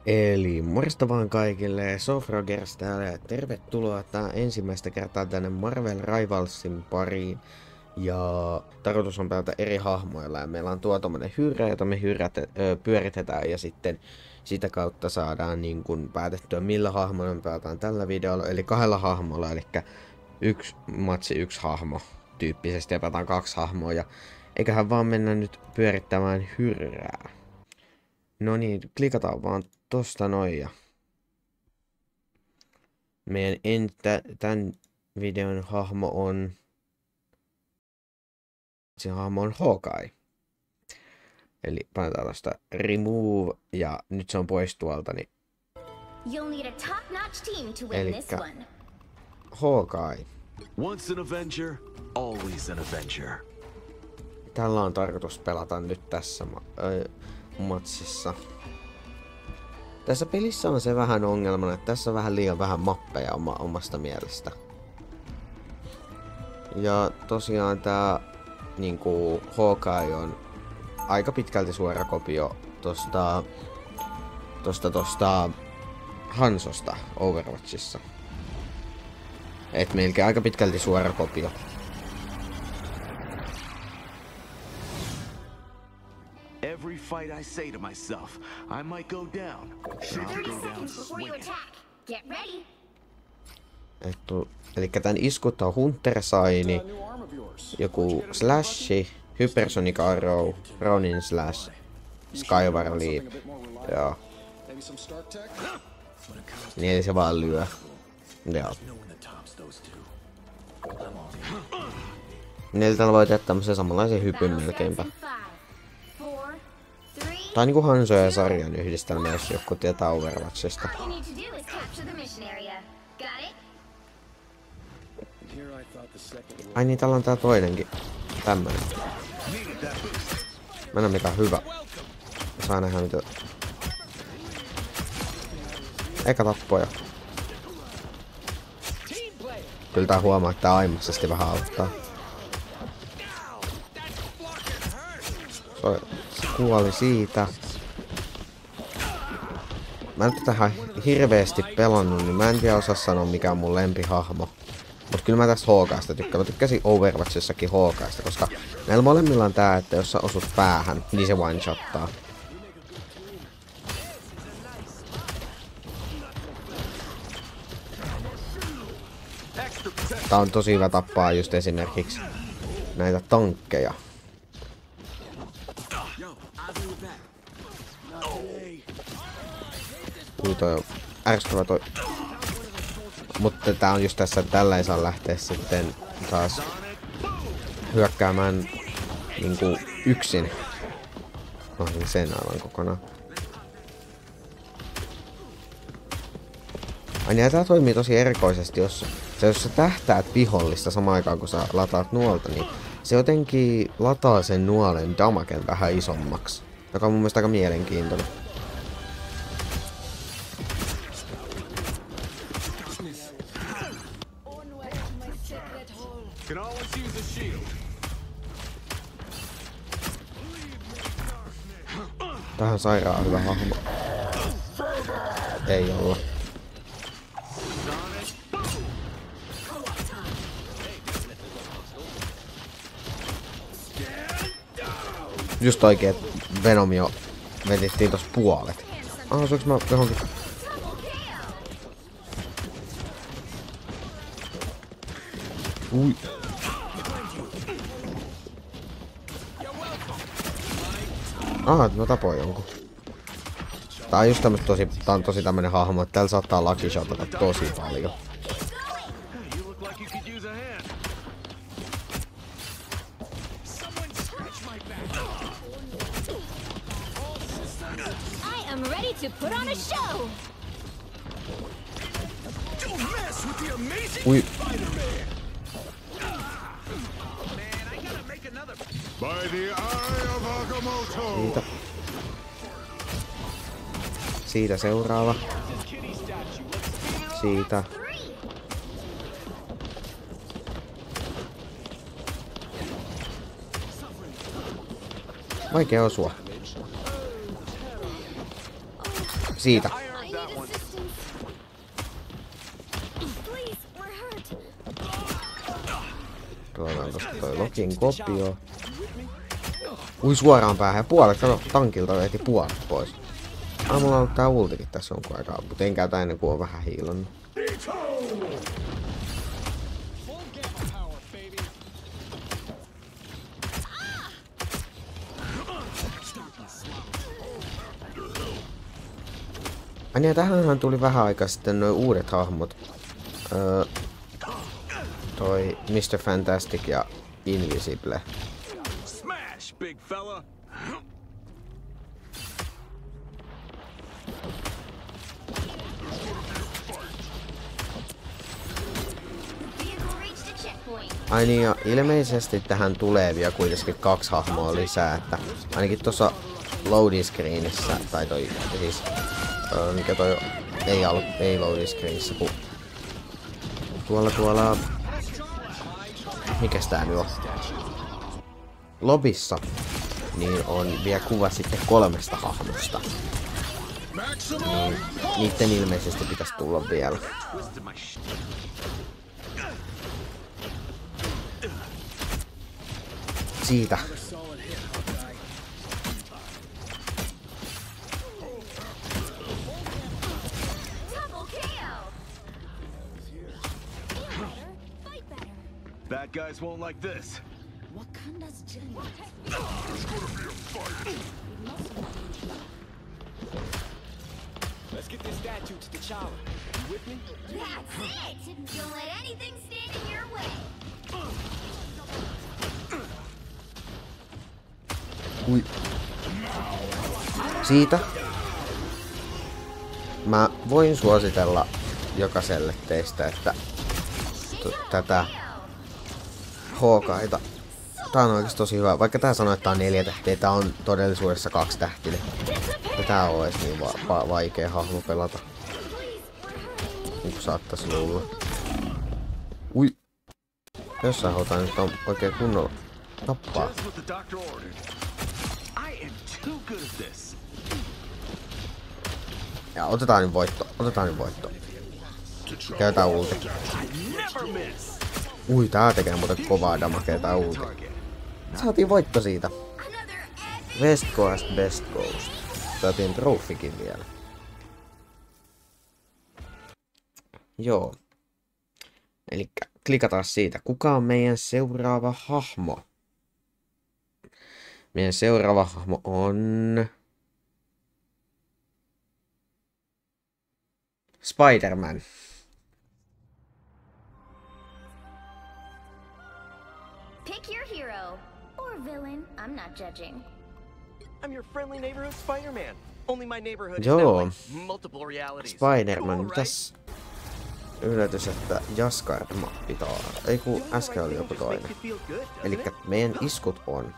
Eli morjesta vaan kaikille, Sofrogers täällä ja tervetuloa ensimmäistä kertaa tänne Marvel Rivalsin pariin. Ja tarkoitus on pelata eri hahmoilla ja meillä on tommonen hyrrä, jota me pyöritetään ja sitten sitä kautta saadaan niin kun päätettyä millä hahmoilla me pelataan tällä videolla. Eli kahdella hahmolla, eli yksi matsi, yksi hahmo tyyppisesti ja pelataan kaksi hahmoa ja eiköhän vaan mennä nyt pyörittämään hyrrää. No niin, klikataan vaan tosta noin ja meidän tän videon hahmo on Hawkeye. Eli painetaan tosta remove ja nyt se on pois tuolta, niin elikkä Hawkeye. Once an Avenger, always an Avenger. Tällä on tarkoitus pelata nyt tässä matsissa. Tässä pelissä on se vähän ongelmana, että tässä on vähän liian vähän mappeja omasta mielestä. Ja tosiaan tää niinku Hawkeye on aika pitkälti suora kopio tosta Hansosta Overwatchissa. Et melkein aika pitkälti suora kopio. Every fight I say to myself, I might go down. 30 seconds before you attack. Get ready. Elikkä tän iskuttaa Hunter Saini, joku Slashi, Hypersonic Arrow, Ronin Slash, Skyward Leap. Joo. Niin eli se vaan lyö. Joo. Niiltä voi tehdä tämmösen samanlaisen hypyn melkeinpä. Tää on niinku Hanso ja sarjan yhdistelmä, jos joku tietää Overwatchista. Ai niin, täällä on tää toinenkin. Tämmönen. Mennä mikä hyvä. Saa nähdä mitä. Eikä tappoja. Kyllä tää huomaa, että tää aimaisesti vähän auttaa. Se kuoli siitä. Mä en tähän hirveesti pelannut, niin mä en tiedä osaa sanoa mikä on mun lempihahmo. Mut kyllä mä tästä Hawkeyesta tykkään. Mä tykkäsin Overwatchissakin Hawkeyesta, koska näillä molemmilla on tää, että jos sä osut päähän, niin se one-shottaa. Tää on tosi hyvä tappaa just esimerkiksi näitä tankkeja. Toi on ärsyttävä toi. Mutta tää on just tässä, että tällä ei saa lähteä sitten taas hyökkäämään niinku yksin. Niin sen aivan kokonaan. Ai niin, tää toimii tosi erikoisesti, jos sä tähtäät vihollista samaan aikaan kun sä lataat nuolta, niin se jotenkin lataa sen nuolen damagen vähän isommaksi. Joka on mun mielestä aika mielenkiintoinen. Tähän sairaan hyvä hahmo. Ei olla. Just oikein, että Venomio vetittiin tossa puolet. Osuuks mä johonkin? Ui. Mä tapoin jonkun. Tää on just tää on tosi tämmönen hahmo, että täällä saattaa lucky shotata tosi paljon. Ui. Siitä. Siitä seuraava. Siitä. Vaikea osua. Siitä. I earned that one. Please, we're hurt. Tuodaan tosta toi Lokin kopio. Ui suoraan päähän. Puolet, kato, tankilta veti puolet pois. Mulla on ollut tää ultikin tässä jonkun aikaa, mutta en käytä ennen kuin on vähän hiilannut. Ai niin, tähänhän tuli vähän aikaa sitten nuo uudet hahmot. Toi Mr. Fantastic ja Invisible. Smash, big fella. Vehicle reached a checkpoint. Ai niin, ja ilmeisesti tähän tulee vielä kuitenkin 2 hahmoa lisää, että ainakin loading screenissä, tai toi siis, mikä toi ei loading screenissä, kun tuolla, mikäs tää nyt on? Lobissa, niin on vielä kuva sitten 3 hahmosta. Niin, niitten ilmeisesti pitäisi tulla vielä. Siitä. Double KO. Fight better. Bad guys won't like this. Wakanda's Jin. Let's get this statue to T'Challa. You with me? That's it. Don't let anything stand in your way. Ui. Siitä. Mä voin suositella jokaiselle teistä, että tätä Hawkeita. Tää on oikeesti tosi hyvä. Vaikka tää sanoo, että tää on 4 tähtiä, tää on todellisuudessa 2 tähtinen. Ja tää on edes niin vaikea hahmo pelata. Niin kuin saattais luulla. Ui. Jossain halutaan nyt on oikein kunnolla tappaa. Just what the doctor ordered. I am too good at this. Ja otetaan nyt voitto. Käytetään ulti. Never miss. Ui, tää tekee muuten kovaa damakea tää ulti. Saatiin voitto siitä. Another epic. Best Coast, Best Coast. Saatiin trofikin vielä. Joo. Elikkä klikataan siitä. Kuka on meidän seuraava hahmo? Meidän seuraava hahmo on... Spider-Man. Pick your hero. Or villain. I'm not judging. I'm your friendly neighborhood Spider-Man. Only my neighborhood is Joo. now like multiple realities. Spider-Man, Cool, right? mitäs? Yllätys, että Jaskard-mappi taas. Ei kun äsken oli joku toinen. Makes you feel good, doesn't Elikkä it? meidän iskut on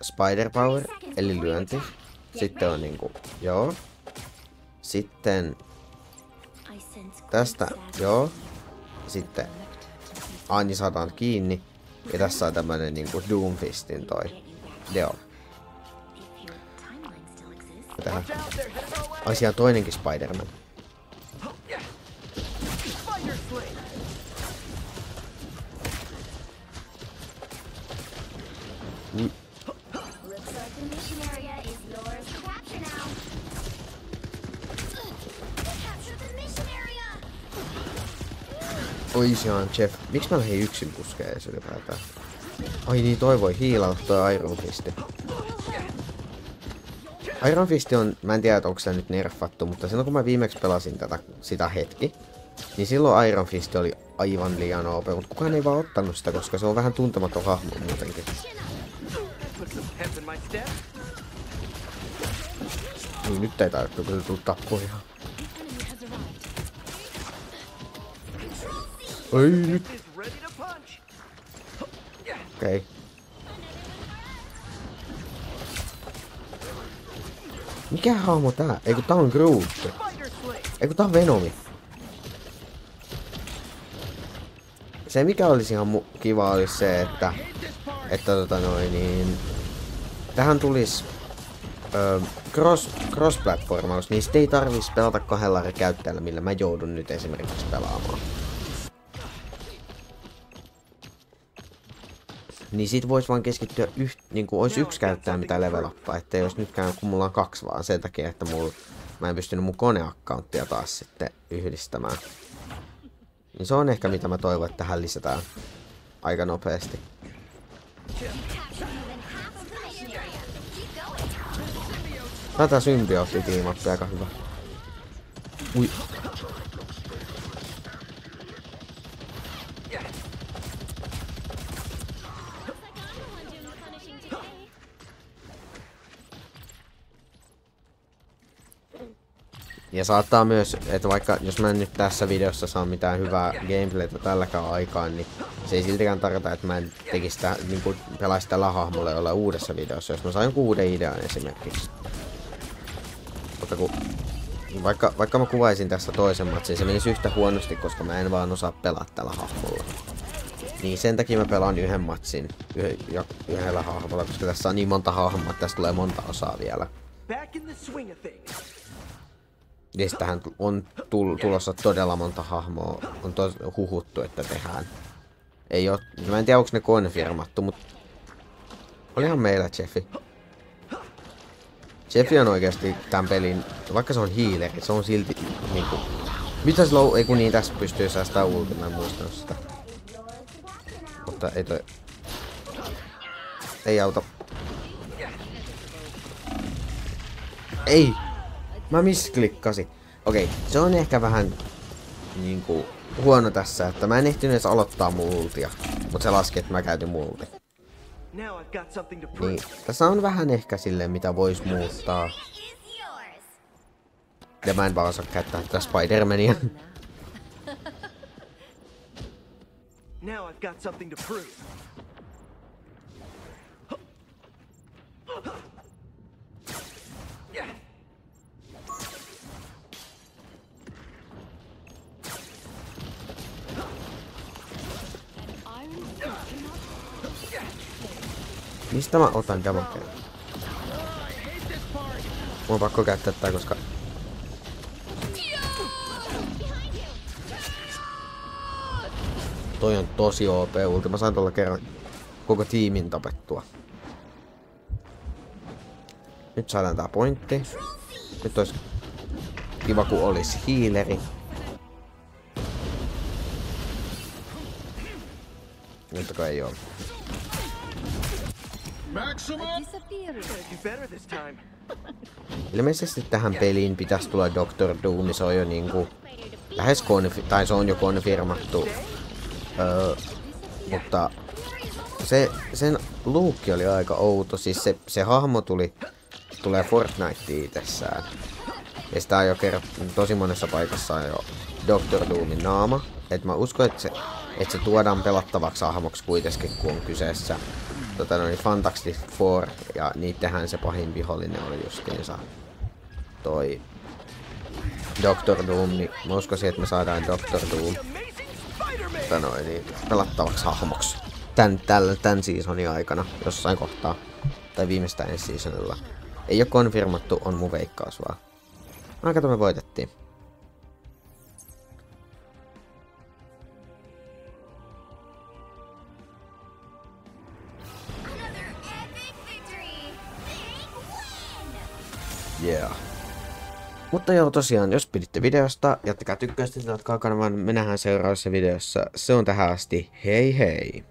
Spider Power, eli lyönti. Sitten on niinku, joo. Sitten tästä, joo. Sitten Anni saadaan kiinni. Ja tässä on tämmönen niinku Doomfistin toi. Joo. Tähän. Ai siellä on toinenkin Spider-Man. Spider Sling. Looks like the mission area is yours to capture now. Capture the mission area. Oi se on Jeff. Miksi mä lähdin yksin puskeen edes ylipäätään? Ai niin, toi voi hiilata toi Iron Fisti. Iron Fist on, mä en tiedä onko se nyt nerfattu, mutta silloin kun mä viimeksi pelasin sitä hetki, niin silloin Iron Fist oli aivan liian OP, mutta kukaan ei vaan ottanut sitä, koska se on vähän tuntematon hahmo muutenkin. Put some pep in my step. Niin nyt ei tarvitse kyllä tuu tappoja. Ei nyt. Is ready to punch. Okei. Okay. Mikä hahmo tää? Eiku tää on Groot. Spider Sling. Eiku tää on Venomi. Se mikä olisi ihan kiva olisi se, että tähän tulis cross-platformaus, niin sit ei tarvis pelata 2 eri käyttäjällä, millä mä joudun nyt esimerkiksi pelaamaan. Niin sit vois vaan keskittyä niinku ois 1 käyttäjä mitä level uppaa, ettei ois nytkään kun mulla on 2 vaan sen takia, että mä en pystynyt mun koneaccounttia taas sitten yhdistämään. Niin se on ehkä mitä mä toivon, että tähän lisätään aika nopeasti. Tätä symbiootti-tiimappi aika hyvä. Ui. Ja saattaa myös, että vaikka jos mä en nyt tässä videossa saa mitään hyvää gameplaytä tälläkään aikaan, niin se ei siltikään tarkoita, että mä en tekisi sitä, niin kuin pelaisi tällä hahmolla jollain uudessa videossa, jos mä saan jonkun uuden idean esimerkiksi. Mutta kun, vaikka mä kuvaisin tässä toisen matsin, se menisi yhtä huonosti, koska mä en vaan osaa pelata tällä hahmolla. Niin sen takia mä pelaan yhden matsin yhdellä hahmolla, koska tässä on niin monta hahmoa, että tässä tulee monta osaa vielä. Ja tähän on tulossa todella monta hahmoa. On huhuttu, että tehdään. Ei oo, mä en tiedä onko ne konfirmattu, mutta olihan meillä Jeffi. Jeffi on oikeasti tämän pelin, vaikka se on healeri, se on silti niinku... Mitä se ei kun niin tässä pystyy säästää ulti, mä en muistanut sitä. Mutta ei toi... Ei auta. Ei! Mä misklikkasin. Okei, se on ehkä vähän niinku huono tässä, että mä en ehtinyt edes aloittaa multia. Mut se laski, että mä käytin multi. Niin, tässä on vähän ehkä silleen, mitä vois muuttaa. Ja mä en vaan osaa käyttää tätä Spider-Mania. Mistä mä otan damagea? Mun on pakko käyttää tää, koska... Toi on tosi OP-ulti. Mä sain tuolla kerran koko tiimin tapettua. Nyt saadaan tää pointti. Nyt ois kiva kun olis healeri. Mutta ei oo. Ilmeisesti tähän peliin pitäisi tulla Doctor Doom, se on jo niinku lähes tai se on jo konfirmattu. Mutta sen luukki oli aika outo, siis se hahmo tulee Fortniteen itsessään. Ja sitä on jo tosi monessa paikassa on jo Doctor Doomin naama. Et mä uskon, että se tuodaan pelattavaksi hahmoksi kuitenkin, kun on kyseessä Fantastic Four, ja niittenhän se pahin vihollinen oli justiinsa toi Doctor Doom, niin mä uskoisin, että me saadaan Doctor Doom pelattavaksi hahmoksi tän seasonin aikana jossain kohtaa, tai viimeistään ensi seasonilla. Ei oo konfirmattu, on mun veikkaus vaan. Aika me voitettiin. Yeah. Mutta joo, tosiaan, jos piditte videosta, jättäkää tykkäystä, jatkaa kanavan, me nähdään seuraavassa videossa. Se on tähän asti, hei hei!